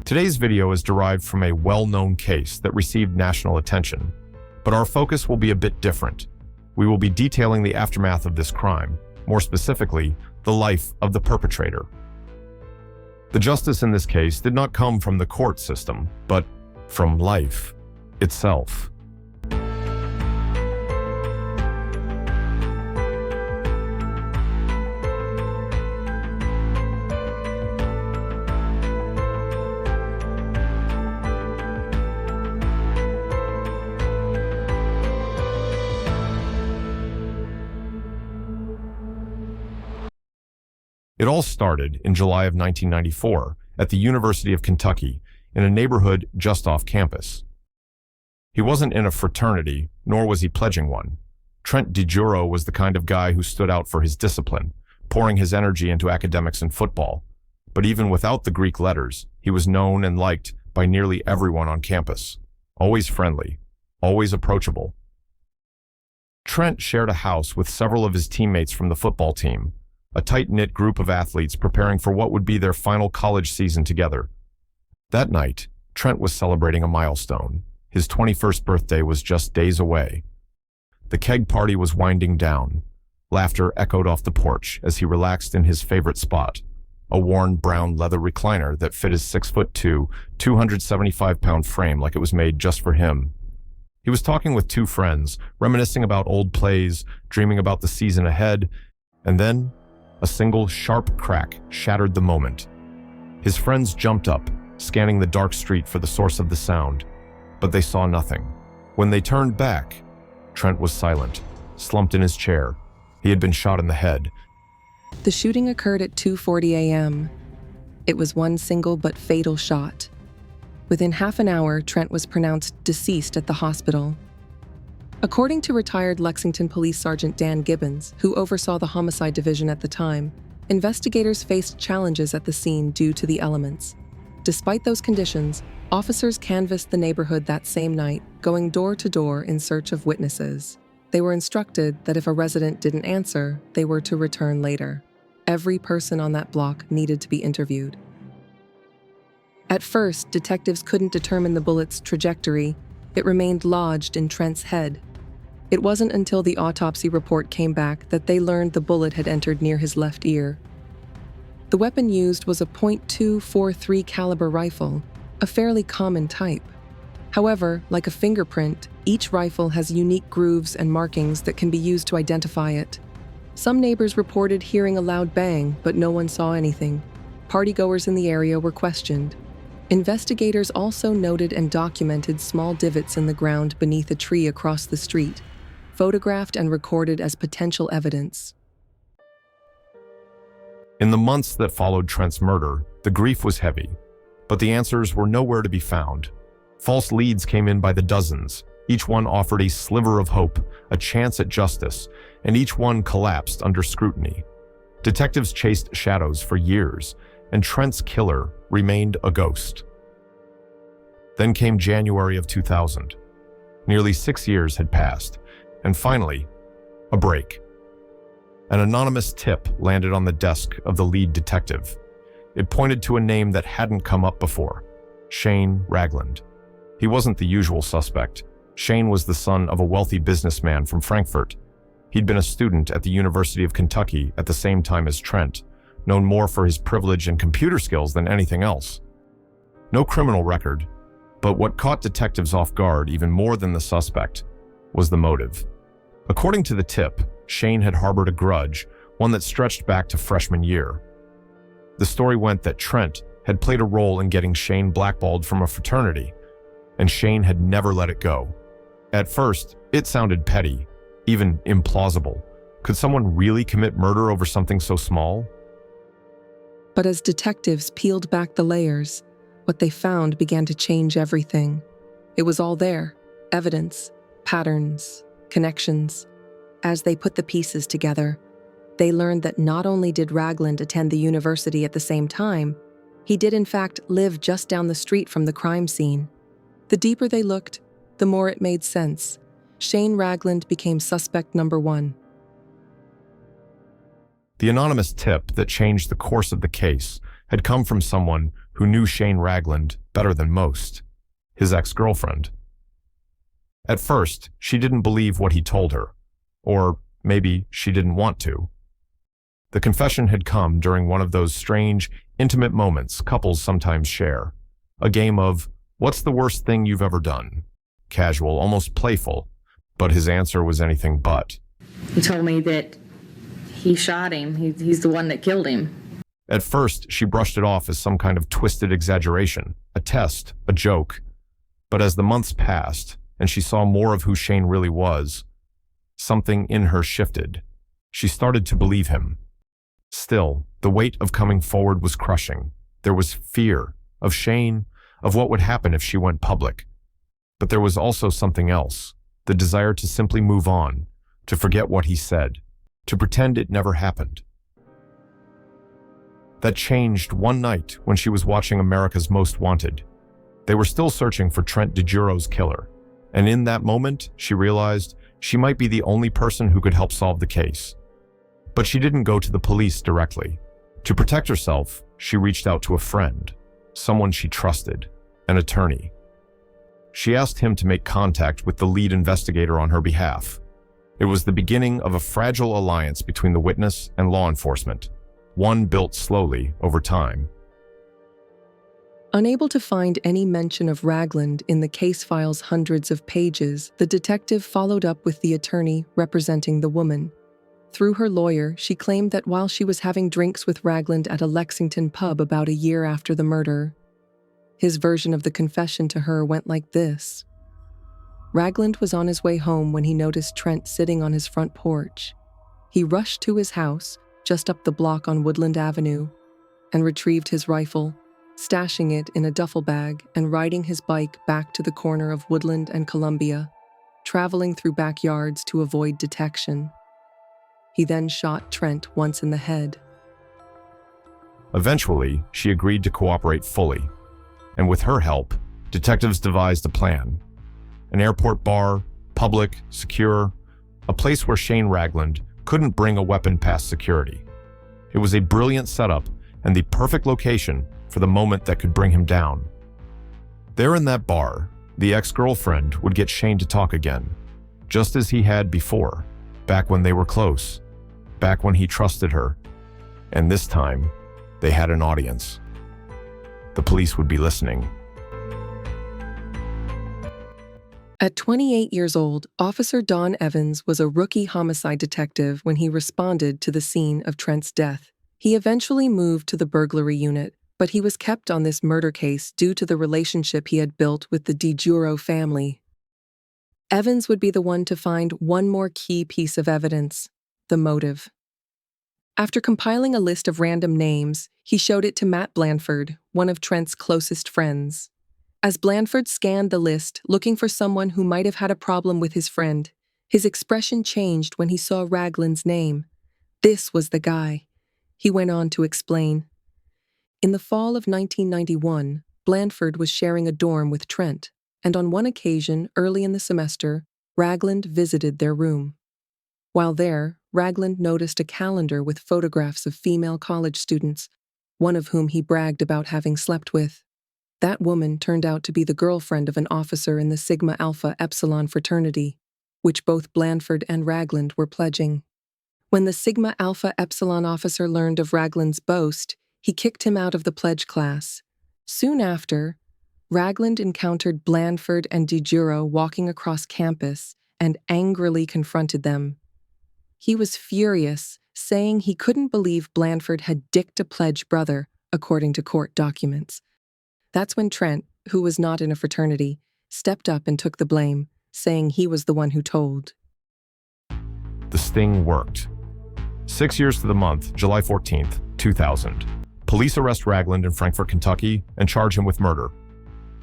Today's video is derived from a well-known case that received national attention, but our focus will be a bit different. We will be detailing the aftermath of this crime, more specifically, the life of the perpetrator. The justice in this case did not come from the court system, but from life itself. It all started in July of 1994 at the University of Kentucky in a neighborhood just off campus. He wasn't in a fraternity, nor was he pledging one. Trent DiGiuro was the kind of guy who stood out for his discipline, pouring his energy into academics and football. But even without the Greek letters, he was known and liked by nearly everyone on campus. Always friendly, always approachable. Trent shared a house with several of his teammates from the football team, a tight-knit group of athletes preparing for what would be their final college season together. That night, Trent was celebrating a milestone. His 21st birthday was just days away. The keg party was winding down. Laughter echoed off the porch as he relaxed in his favorite spot, a worn brown leather recliner that fit his 6'2", 275-pound frame like it was made just for him. He was talking with two friends, reminiscing about old plays, dreaming about the season ahead, and then a single sharp crack shattered the moment. His friends jumped up, scanning the dark street for the source of the sound, but they saw nothing. When they turned back, Trent was silent, slumped in his chair. He had been shot in the head. The shooting occurred at 2:40 a.m. It was one single but fatal shot. Within half an hour, Trent was pronounced deceased at the hospital. According to retired Lexington Police Sergeant Dan Gibbons, who oversaw the homicide division at the time, investigators faced challenges at the scene due to the elements. Despite those conditions, officers canvassed the neighborhood that same night, going door to door in search of witnesses. They were instructed that if a resident didn't answer, they were to return later. Every person on that block needed to be interviewed. At first, detectives couldn't determine the bullet's trajectory. It remained lodged in Trent's head. It wasn't until the autopsy report came back that they learned the bullet had entered near his left ear. The weapon used was a .243 caliber rifle, a fairly common type. However, like a fingerprint, each rifle has unique grooves and markings that can be used to identify it. Some neighbors reported hearing a loud bang, but no one saw anything. Partygoers in the area were questioned. Investigators also noted and documented small divots in the ground beneath a tree across the street, photographed and recorded as potential evidence. In the months that followed Trent's murder, the grief was heavy, but the answers were nowhere to be found. False leads came in by the dozens. Each one offered a sliver of hope, a chance at justice, and each one collapsed under scrutiny. Detectives chased shadows for years, and Trent's killer remained a ghost. Then came January of 2000. Nearly 6 years had passed, and finally, a break. An anonymous tip landed on the desk of the lead detective. It pointed to a name that hadn't come up before: Shane Ragland. He wasn't the usual suspect. Shane was the son of a wealthy businessman from Frankfurt. He'd been a student at the University of Kentucky at the same time as Trent, known more for his privilege and computer skills than anything else. No criminal record, but what caught detectives off guard even more than the suspect was the motive. According to the tip, Shane had harbored a grudge, one that stretched back to freshman year. The story went that Trent had played a role in getting Shane blackballed from a fraternity, and Shane had never let it go. At first, it sounded petty, even implausible. Could someone really commit murder over something so small? But as detectives peeled back the layers, what they found began to change everything. It was all there: evidence, patterns, connections. As they put the pieces together, they learned that not only did Ragland attend the university at the same time, he did in fact live just down the street from the crime scene. The deeper they looked, the more it made sense. Shane Ragland became suspect number one. The anonymous tip that changed the course of the case had come from someone who knew Shane Ragland better than most, his ex-girlfriend. At first, she didn't believe what he told her, or maybe she didn't want to. The confession had come during one of those strange, intimate moments couples sometimes share. A game of, "What's the worst thing you've ever done?" Casual, almost playful, but his answer was anything but. He told me that he shot him. He's the one that killed him. At first, she brushed it off as some kind of twisted exaggeration, a test, a joke. But as the months passed, and she saw more of who Shane really was, something in her shifted. She started to believe him. Still, the weight of coming forward was crushing. There was fear of Shane, of what would happen if she went public. But there was also something else, the desire to simply move on, to forget what he said, to pretend it never happened. That changed one night when she was watching America's Most Wanted. They were still searching for Trent DeGiro's killer, and in that moment, she realized she might be the only person who could help solve the case. But she didn't go to the police directly. To protect herself, she reached out to a friend, someone she trusted, an attorney. She asked him to make contact with the lead investigator on her behalf. It was the beginning of a fragile alliance between the witness and law enforcement, one built slowly over time. Unable to find any mention of Ragland in the case file's hundreds of pages, the detective followed up with the attorney representing the woman. Through her lawyer, she claimed that while she was having drinks with Ragland at a Lexington pub about a year after the murder, his version of the confession to her went like this. Ragland was on his way home when he noticed Trent sitting on his front porch. He rushed to his house, just up the block on Woodland Avenue, and retrieved his rifle, stashing it in a duffel bag and riding his bike back to the corner of Woodland and Columbia, traveling through backyards to avoid detection. He then shot Trent once in the head. Eventually, she agreed to cooperate fully, and with her help, detectives devised a plan. An airport bar, public, secure, a place where Shane Ragland couldn't bring a weapon past security. It was a brilliant setup and the perfect location for the moment that could bring him down. There in that bar, the ex-girlfriend would get Shane to talk again, just as he had before, back when they were close, back when he trusted her. And this time, they had an audience. The police would be listening. At 28 years old, Officer Don Evans was a rookie homicide detective when he responded to the scene of Trent's death. He eventually moved to the burglary unit, but he was kept on this murder case due to the relationship he had built with the DeGiro family. Evans would be the one to find one more key piece of evidence: the motive. After compiling a list of random names, he showed it to Matt Blanford, one of Trent's closest friends. As Blanford scanned the list, looking for someone who might have had a problem with his friend, his expression changed when he saw Ragland's name. This was the guy, he went on to explain. In the fall of 1991, Blanford was sharing a dorm with Trent, and on one occasion, early in the semester, Ragland visited their room. While there, Ragland noticed a calendar with photographs of female college students, one of whom he bragged about having slept with. That woman turned out to be the girlfriend of an officer in the Sigma Alpha Epsilon fraternity, which both Blanford and Ragland were pledging. When the Sigma Alpha Epsilon officer learned of Ragland's boast, he kicked him out of the pledge class. Soon after, Ragland encountered Blanford and DeGiro walking across campus and angrily confronted them. He was furious, saying he couldn't believe Blanford had dicked a pledge brother, according to court documents. That's when Trent, who was not in a fraternity, stepped up and took the blame, saying he was the one who told. The sting worked. 6 years to the month, July 14th, 2000. Police arrest Ragland in Frankfort, Kentucky, and charge him with murder.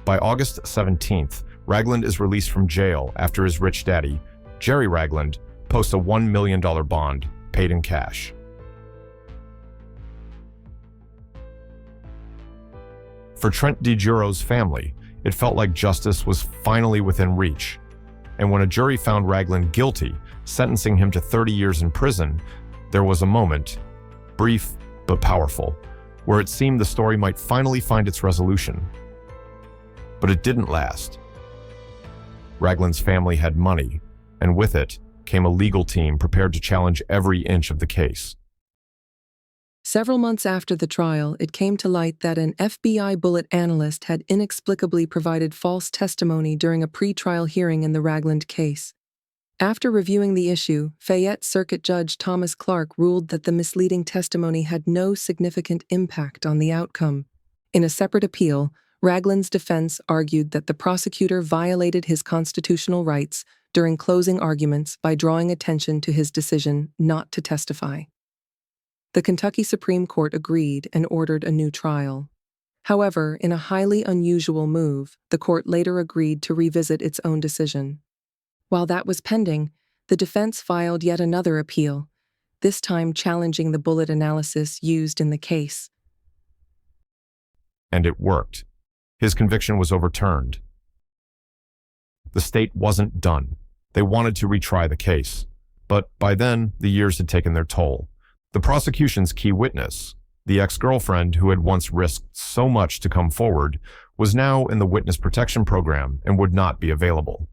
By August 17th, Ragland is released from jail after his rich daddy, Jerry Ragland, posts a $1 million bond, paid in cash. For Trent DeGiro's family, it felt like justice was finally within reach. And when a jury found Ragland guilty, sentencing him to 30 years in prison, there was a moment, brief but powerful, where it seemed the story might finally find its resolution. But it didn't last. Ragland's family had money, and with it came a legal team prepared to challenge every inch of the case. Several months after the trial, it came to light that an FBI bullet analyst had inexplicably provided false testimony during a pre-trial hearing in the Ragland case. After reviewing the issue, Fayette Circuit Judge Thomas Clark ruled that the misleading testimony had no significant impact on the outcome. In a separate appeal, Ragland's defense argued that the prosecutor violated his constitutional rights during closing arguments by drawing attention to his decision not to testify. The Kentucky Supreme Court agreed and ordered a new trial. However, in a highly unusual move, the court later agreed to revisit its own decision. While that was pending, the defense filed yet another appeal, this time challenging the bullet analysis used in the case. And it worked. His conviction was overturned. The state wasn't done. They wanted to retry the case. But by then, the years had taken their toll. The prosecution's key witness, the ex-girlfriend who had once risked so much to come forward, was now in the witness protection program and would not be available.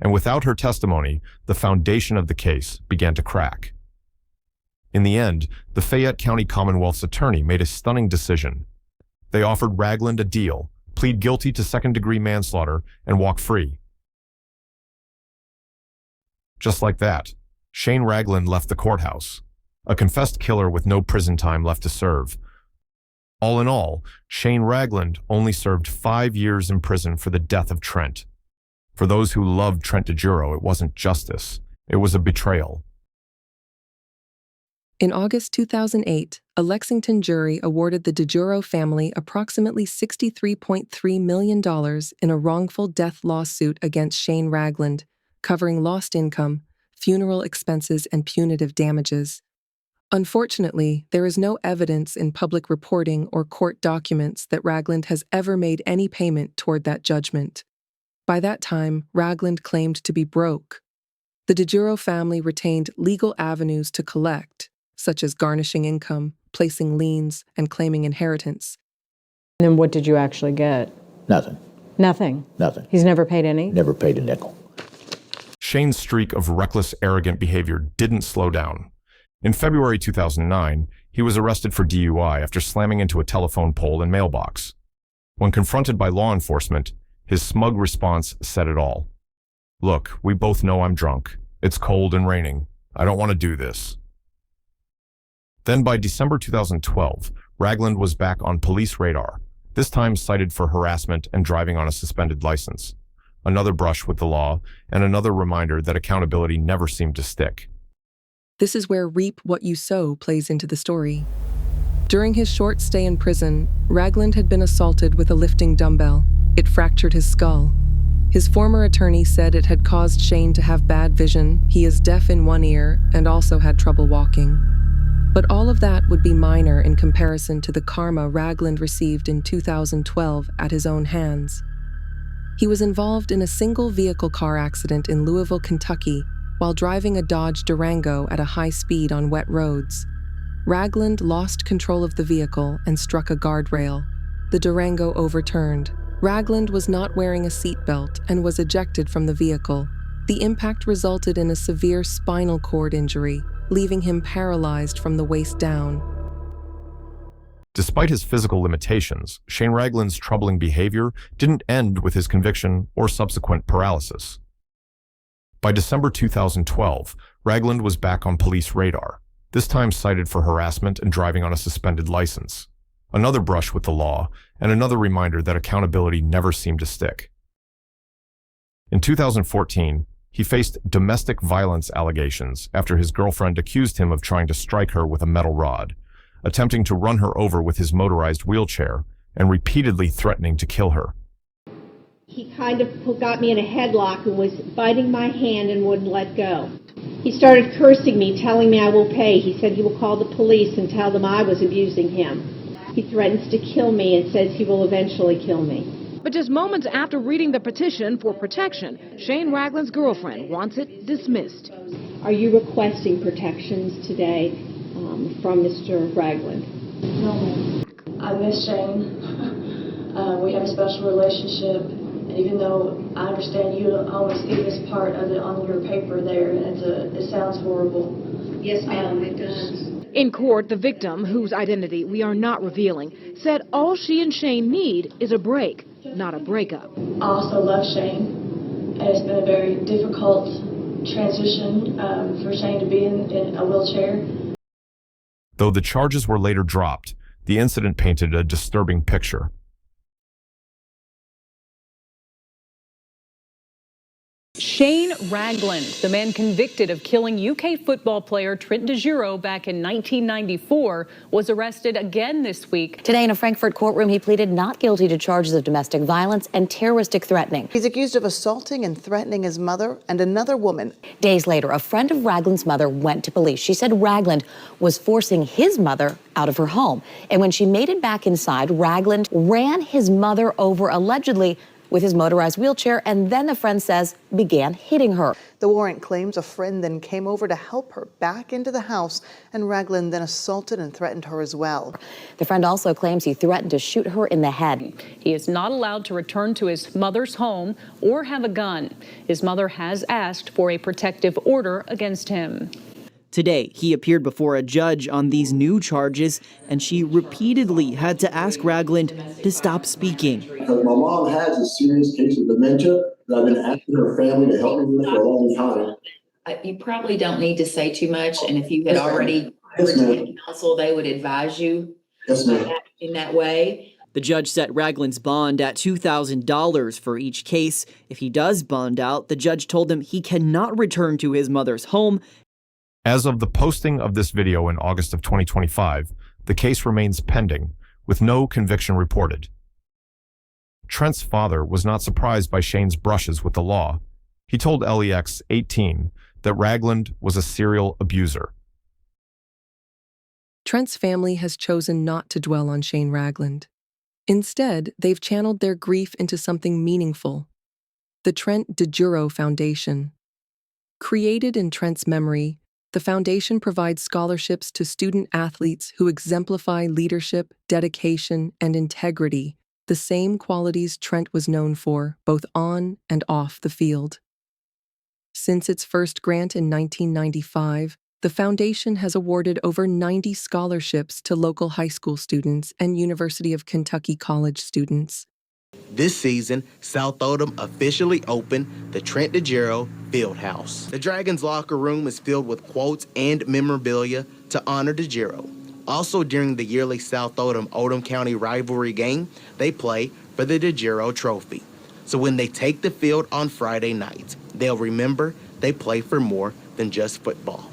And without her testimony, the foundation of the case began to crack. In the end, the Fayette County Commonwealth's attorney made a stunning decision. They offered Ragland a deal, plead guilty to second-degree manslaughter, and walk free. Just like that, Shane Ragland left the courthouse, a confessed killer with no prison time left to serve. All in all, Shane Ragland only served 5 years in prison for the death of Trent. For those who loved Trent DeJuro, it wasn't justice, it was a betrayal. In August 2008, a Lexington jury awarded the DeJuro family approximately $63.3 million in a wrongful death lawsuit against Shane Ragland, covering lost income, funeral expenses, and punitive damages. Unfortunately, there is no evidence in public reporting or court documents that Ragland has ever made any payment toward that judgment. By that time, Ragland claimed to be broke. The DeJuro family retained legal avenues to collect, such as garnishing income, placing liens, and claiming inheritance. And then what did you actually get? Nothing. Nothing? Nothing. He's never paid any? Never paid a nickel. Shane's streak of reckless, arrogant behavior didn't slow down. In February 2009, he was arrested for DUI after slamming into a telephone pole and mailbox. When confronted by law enforcement, his smug response said it all. "Look, we both know I'm drunk. It's cold and raining. I don't want to do this." Then by December 2012, Ragland was back on police radar, this time cited for harassment and driving on a suspended license. Another brush with the law, and another reminder that accountability never seemed to stick. This is where reap what you sow plays into the story. During his short stay in prison, Ragland had been assaulted with a lifting dumbbell. It fractured his skull. His former attorney said it had caused Shane to have bad vision, he is deaf in one ear, and also had trouble walking. But all of that would be minor in comparison to the karma Ragland received in 2012 at his own hands. He was involved in a single-vehicle car accident in Louisville, Kentucky, while driving a Dodge Durango at a high speed on wet roads. Ragland lost control of the vehicle and struck a guardrail. The Durango overturned. Ragland was not wearing a seatbelt and was ejected from the vehicle. The impact resulted in a severe spinal cord injury, leaving him paralyzed from the waist down. Despite his physical limitations, Shane Ragland's troubling behavior didn't end with his conviction or subsequent paralysis. By December 2012, Ragland was back on police radar, this time cited for harassment and driving on a suspended license. Another brush with the law, and another reminder that accountability never seemed to stick. In 2014, he faced domestic violence allegations after his girlfriend accused him of trying to strike her with a metal rod, attempting to run her over with his motorized wheelchair, and repeatedly threatening to kill her. He kind of got me in a headlock and was biting my hand and wouldn't let go. He started cursing me, telling me I will pay. He said he will call the police and tell them I was abusing him. He threatens to kill me and says he will eventually kill me. But just moments after reading the petition for protection, Shane Ragland's girlfriend wants it dismissed. Are you requesting protections today from Mr. Ragland? No. I miss Shane. We have a special relationship. And even though I understand you only see this part of it on your paper there, and it sounds horrible. Yes, ma'am, it does. In court, the victim, whose identity we are not revealing, said all she and Shane need is a break, not a breakup. I also love Shane, and it's been a very difficult transition for Shane to be in a wheelchair. Though the charges were later dropped, the incident painted a disturbing picture. Shane Ragland, the man convicted of killing UK football player Trent DeGiro back in 1994, was arrested again this week. Today in a Frankfurt courtroom, he pleaded not guilty to charges of domestic violence and terroristic threatening. He's accused of assaulting and threatening his mother and another woman. Days later, a friend of Ragland's mother went to police. She said Ragland was forcing his mother out of her home. And when she made it back inside, Ragland ran his mother over allegedly with his motorized wheelchair, and then the friend says began hitting her. The warrant claims a friend then came over to help her back into the house, and Ragland then assaulted and threatened her as well. The friend also claims he threatened to shoot her in the head. He is not allowed to return to his mother's home or have a gun. His mother has asked for a protective order against him. Today, he appeared before a judge on these new charges, and she repeatedly had to ask Ragland to stop speaking. Because my mom has a serious case of dementia that I've been asking her family to help me with for a long time. You probably don't need to say too much, and if you had already retained counsel, they would advise you in that way. The judge set Ragland's bond at $2,000 for each case. If he does bond out, the judge told him he cannot return to his mother's home. As of the posting of this video in August of 2025, the case remains pending, with no conviction reported. Trent's father was not surprised by Shane's brushes with the law. He told LEX 18 that Ragland was a serial abuser. Trent's family has chosen not to dwell on Shane Ragland. Instead, they've channeled their grief into something meaningful: the Trent DeGiro Foundation. Created in Trent's memory, the foundation provides scholarships to student athletes who exemplify leadership, dedication, and integrity, the same qualities Trent was known for, both on and off the field. Since its first grant in 1995, the foundation has awarded over 90 scholarships to local high school students and University of Kentucky college students. This season, South Odom officially opened the Trent DeGiro Fieldhouse. The Dragons' locker room is filled with quotes and memorabilia to honor DeGiro. Also, during the yearly South Odom County rivalry game, they play for the DeGiro Trophy. So when they take the field on Friday nights, they'll remember they play for more than just football.